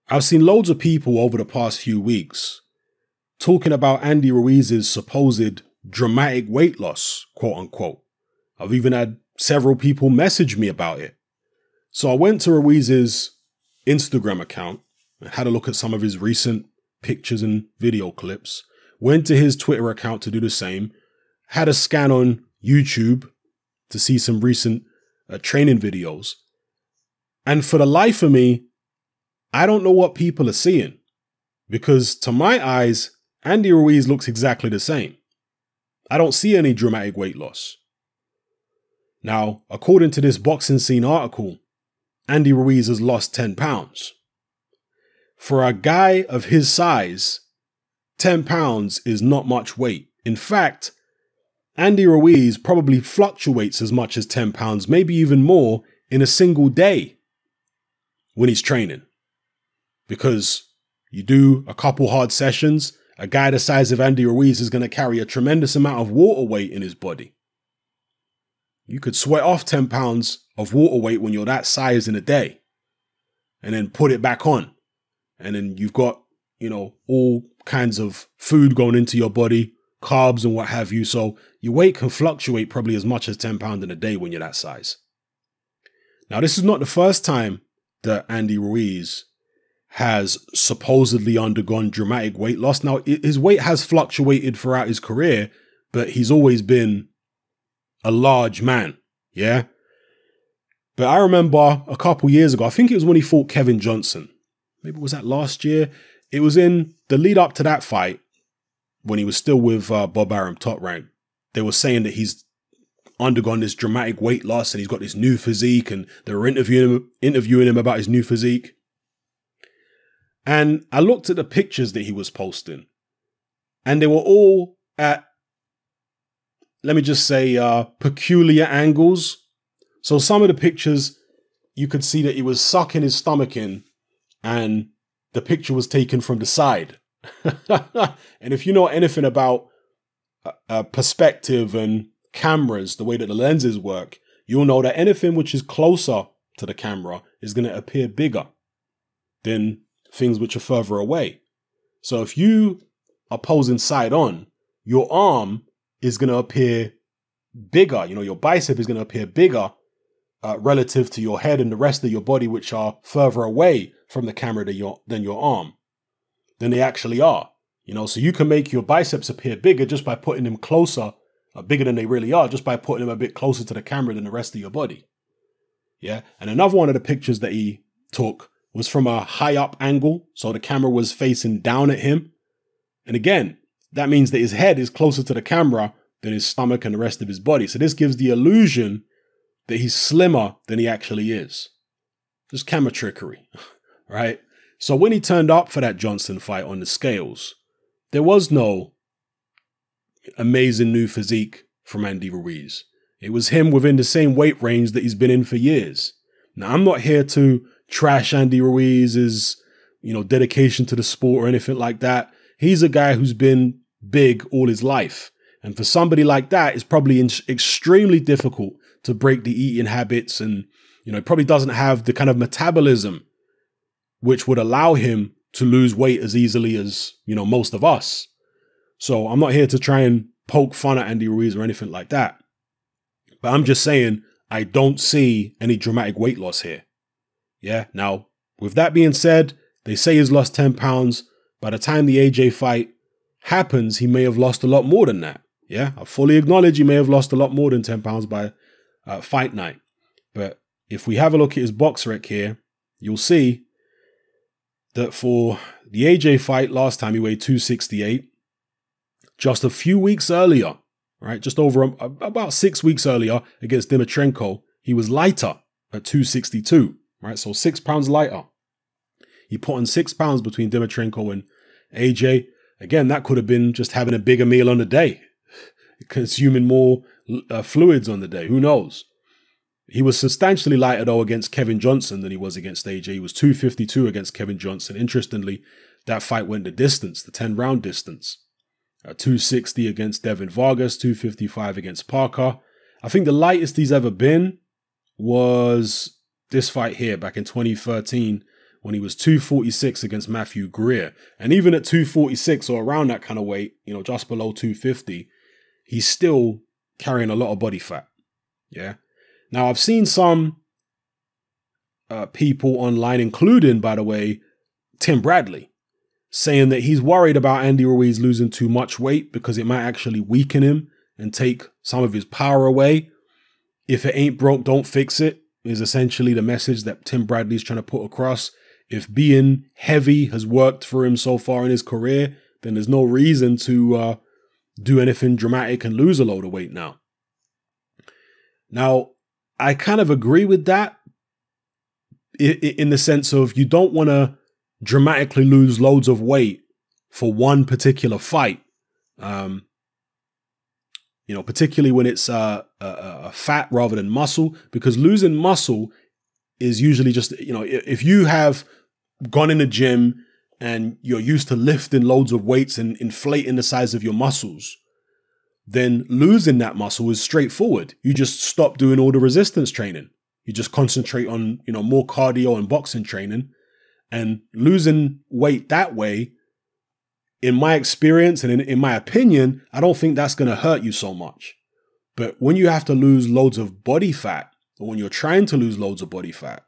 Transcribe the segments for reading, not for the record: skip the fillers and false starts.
I've seen loads of people over the past few weeks talking about Andy Ruiz's supposed dramatic weight loss, quote unquote. I've even had several people message me about it. So I went to Ruiz's Instagram account and had a look at some of his recent pictures and video clips, went to his Twitter account to do the same, had a scan on YouTube to see some recent training videos. And for the life of me, I don't know what people are seeing, because to my eyes, Andy Ruiz looks exactly the same. I don't see any dramatic weight loss. Now, according to this Boxing Scene article, Andy Ruiz has lost 10 pounds. For a guy of his size, 10 pounds is not much weight. In fact, Andy Ruiz probably fluctuates as much as 10 pounds, maybe even more, in a single day when he's training. Because you do a couple hard sessions, a guy the size of Andy Ruiz is going to carry a tremendous amount of water weight in his body. You could sweat off 10 pounds of water weight when you're that size in a day and then put it back on. And then you've got, all kinds of food going into your body, carbs and what have you. So your weight can fluctuate probably as much as 10 pounds in a day when you're that size. Now, this is not the first time that Andy Ruiz has supposedly undergone dramatic weight loss. Now, his weight has fluctuated throughout his career, but he's always been a large man, yeah? But I remember a couple years ago, I think it was when he fought Kevin Johnson. Maybe was that last year? It was in the lead up to that fight when he was still with Bob Arum, Top Rank. They were saying that he's undergone this dramatic weight loss and he's got this new physique, and they were interviewing him about his new physique. And I looked at the pictures that he was posting, and they were all at, let me just say, peculiar angles. So some of the pictures, you could see that he was sucking his stomach in, and the picture was taken from the side. And if you know anything about perspective and cameras, the way that the lenses work, you'll know that anything which is closer to the camera is going to appear bigger than things which are further away. So if you are posing side on, your arm is going to appear bigger. Your bicep is going to appear bigger relative to your head and the rest of your body, which are further away from the camera than your arm, than they actually are. So you can make your biceps appear bigger just by putting them closer, bigger than they really are, just by putting them a bit closer to the camera than the rest of your body. Yeah. And another one of the pictures that he took was from a high up angle. So the camera was facing down at him. And again, that means that his head is closer to the camera than his stomach and the rest of his body. So this gives the illusion that he's slimmer than he actually is. Just camera trickery, right? So when he turned up for that Johnson fight on the scales, there was no amazing new physique from Andy Ruiz. It was him within the same weight range that he's been in for years. Now, I'm not here to trash Andy Ruiz's, dedication to the sport or anything like that. He's a guy who's been big all his life. And for somebody like that, it's probably extremely difficult to break the eating habits. And, he probably doesn't have the kind of metabolism which would allow him to lose weight as easily as, most of us. So I'm not here to try and poke fun at Andy Ruiz or anything like that. But I'm just saying, I don't see any dramatic weight loss here. Yeah. Now, with that being said, they say he's lost 10 pounds. By the time the AJ fight happens, he may have lost a lot more than that. Yeah. I fully acknowledge he may have lost a lot more than 10 pounds by fight night. But if we have a look at his box rec here, you'll see that for the AJ fight last time, he weighed 268. Just a few weeks earlier, right? Just over about 6 weeks earlier against Dimitrenko, he was lighter at 262, right? So 6 pounds lighter. He put on 6 pounds between Dimitrenko and AJ. Again, that could have been just having a bigger meal on the day, consuming more fluids on the day. Who knows? He was substantially lighter, though, against Kevin Johnson than he was against AJ. He was 252 against Kevin Johnson. Interestingly, that fight went the distance, the 10-round distance. 260 against Devin Vargas, 255 against Parker. I think the lightest he's ever been was this fight here back in 2013 when he was 246 against Matthew Greer. And even at 246 or around that kind of weight, you know, just below 250, he's still carrying a lot of body fat. Yeah. Now, I've seen some people online, including, by the way, Tim Bradley, saying that he's worried about Andy Ruiz losing too much weight because it might actually weaken him and take some of his power away. If it ain't broke, don't fix it, is essentially the message that Tim Bradley's trying to put across. If being heavy has worked for him so far in his career, then there's no reason to do anything dramatic and lose a load of weight now. Now, I kind of agree with that in the sense of you don't want to dramatically lose loads of weight for one particular fight. You know, particularly when it's fat rather than muscle, because losing muscle is usually just, you know, if you have gone in the gym and you're used to lifting loads of weights and inflating the size of your muscles, then losing that muscle is straightforward. You just stop doing all the resistance training. You just concentrate on, you know, more cardio and boxing training, and losing weight that way, in my experience and in my opinion, I don't think that's going to hurt you so much. But when you have to lose loads of body fat, or when you're trying to lose loads of body fat,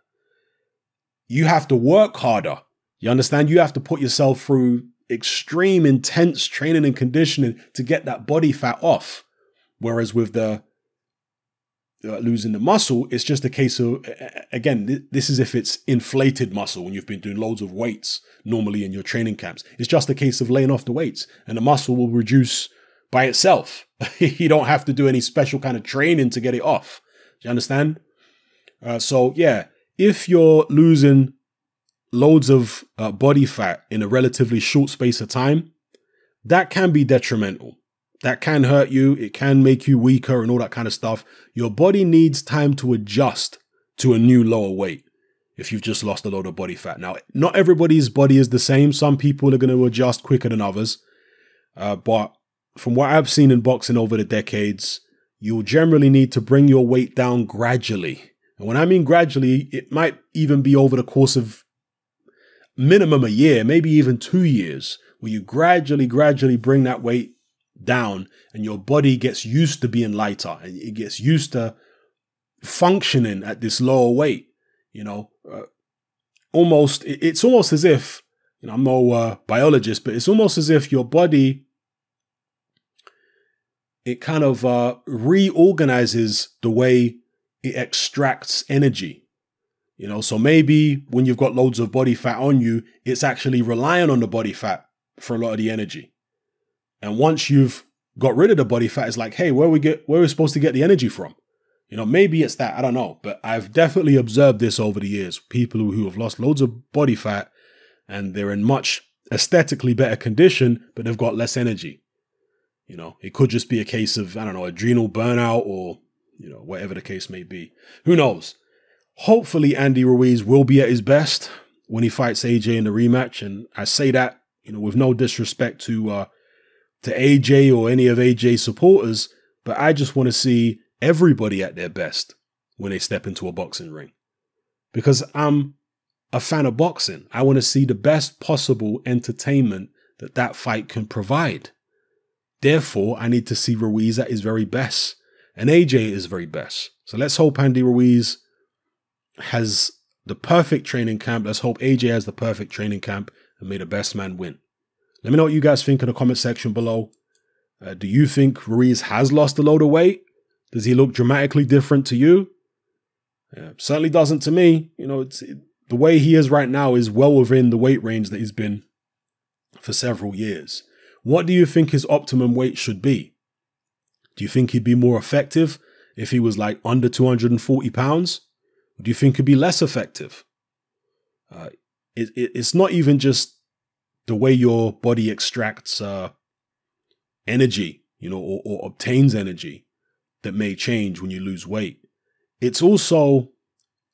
you have to work harder. You understand? You have to put yourself through extreme, intense training and conditioning to get that body fat off. Whereas with the losing the muscle, it's just a case of, again, this is if it's inflated muscle when you've been doing loads of weights normally in your training camps. It's just a case of laying off the weights and the muscle will reduce by itself. You don't have to do any special kind of training to get it off. Do you understand? So yeah, if you're losing loads of body fat in a relatively short space of time, that can be detrimental. That can hurt you. It can make you weaker and all that kind of stuff. Your body needs time to adjust to a new lower weight if you've just lost a load of body fat. Now, not everybody's body is the same. Some people are going to adjust quicker than others. But from what I've seen in boxing over the decades, you'll generally need to bring your weight down gradually. And when I mean gradually, it might even be over the course of minimum a year, maybe even 2 years, where you gradually bring that weight down and your body gets used to being lighter and it gets used to functioning at this lower weight. You know, it's almost as if, you know, I'm no biologist, but it's almost as if your body, it kind of reorganizes the way it extracts energy. You know, so maybe when you've got loads of body fat on you, it's actually relying on the body fat for a lot of the energy. And once you've got rid of the body fat, it's like, hey, where are we supposed to get the energy from? You know, maybe it's that, I don't know. But I've definitely observed this over the years. People who have lost loads of body fat and they're in much aesthetically better condition, but they've got less energy. You know, it could just be a case of, I don't know, adrenal burnout or, you know, whatever the case may be. Who knows? Hopefully Andy Ruiz will be at his best when he fights AJ in the rematch. And I say that, you know, with no disrespect to AJ or any of AJ's supporters, but I just want to see everybody at their best when they step into a boxing ring. Because I'm a fan of boxing. I want to see the best possible entertainment that fight can provide. Therefore, I need to see Ruiz at his very best. And AJ at his very best. So let's hope Andy Ruiz has the perfect training camp. Let's hope AJ has the perfect training camp and may the best man win. Let me know what you guys think in the comment section below. Do you think Ruiz has lost a load of weight? Does he look dramatically different to you? Certainly doesn't to me. You know, the way he is right now is well within the weight range that he's been for several years. What do you think his optimum weight should be? Do you think he'd be more effective if he was like under 240 pounds? Or do you think he'd be less effective? It's not even just the way your body extracts energy, you know, or obtains energy that may change when you lose weight. It's also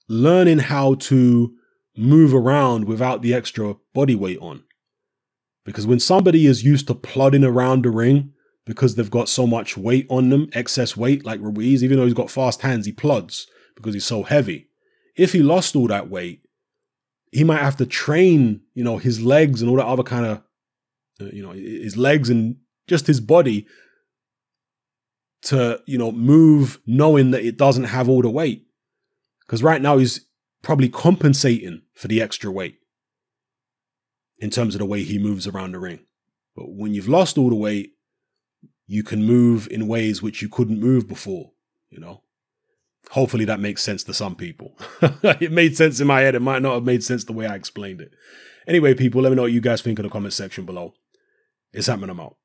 learning how to move around without the extra body weight on. Because when somebody is used to plodding around the ring because they've got so much weight on them, excess weight, like Ruiz, even though he's got fast hands, he plods because he's so heavy. If he lost all that weight, he might have to train, his legs and all that other kind of, his legs and just his body to, move knowing that it doesn't have all the weight. Because right now he's probably compensating for the extra weight in terms of the way he moves around the ring. But when you've lost all the weight, you can move in ways which you couldn't move before, Hopefully that makes sense to some people. It made sense in my head. It might not have made sense the way I explained it. Anyway, people, let me know what you guys think in the comment section below. It's happening. I'm out.